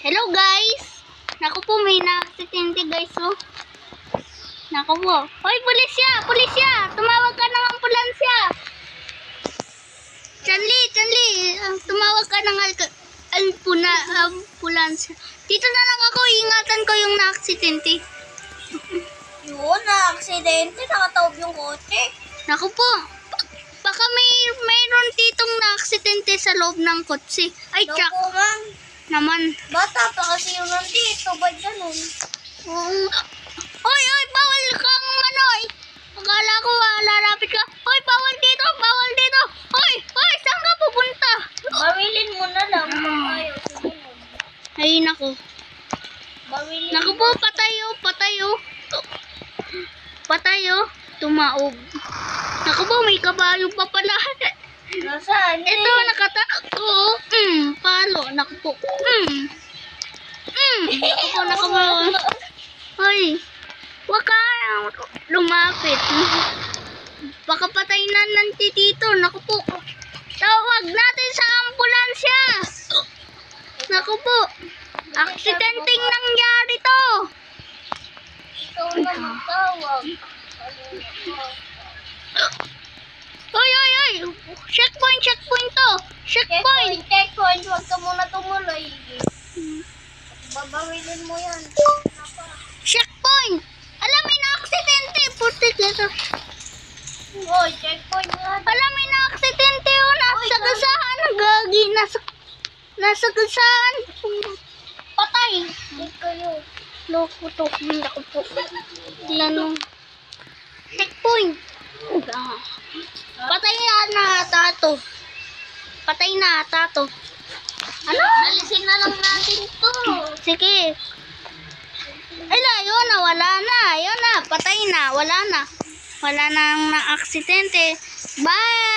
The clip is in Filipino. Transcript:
Hello guys! Naku po, may na-aksidente guys, oh. Naku po. Hoy, pulisya! Pulisya! Tumawag ka ng ambulansya! Chanli! Tumawag ka ng ambulansya. Dito na lang ako, ingatan ko yung na-aksidente. Yun, na-aksidente. Nakataob yung kotse. Naku po. Baka mayroon ditong na-aksidente sa loob ng kotse. Ay, Naku, tsak! ma'am. Naman. Bata pa kasi yung nandito. Ba't ganun? Oy, bawal kang manoy. Akala ko lalapit ka. Oy, bawal dito, bawal dito. Oy, saan ka pupunta? Bawilin mo na lang. Ayaw, sumunod. Ay, naku. Bawilin Naku po, patayo. Tumaob. Naku po, may kabayo pa pala. Nasaan? Ito, nakatako. Palo. Naku po. Naku po. Hoy, wag ka lumapit. Baka patay na dito. Naku po. Tawag natin sa ambulansya. Naku po. Aksidenteng nangyari to. Ikaw na magtawag. Hoy. Checkpoint to. Checkpoint. Checkpoint. Huwag ka muna tumuloy. Babawilin mo yan. Checkpoint. Alam, may na-aksidente. Putik nito. Hoy, checkpoint nga. Alam, may na-aksidente. Oh, nasa gasahan. Gagi. Nasa gasahan. Patay. Hindi kayo. Loko to. Naku po. Lano. Checkpoint. Patay na ata to. Ano? Alisin na lang natin to. Sige. Ala, yun na. Wala na. Yun na. Patay na. Wala na. Wala nang na-aksidente. Bye!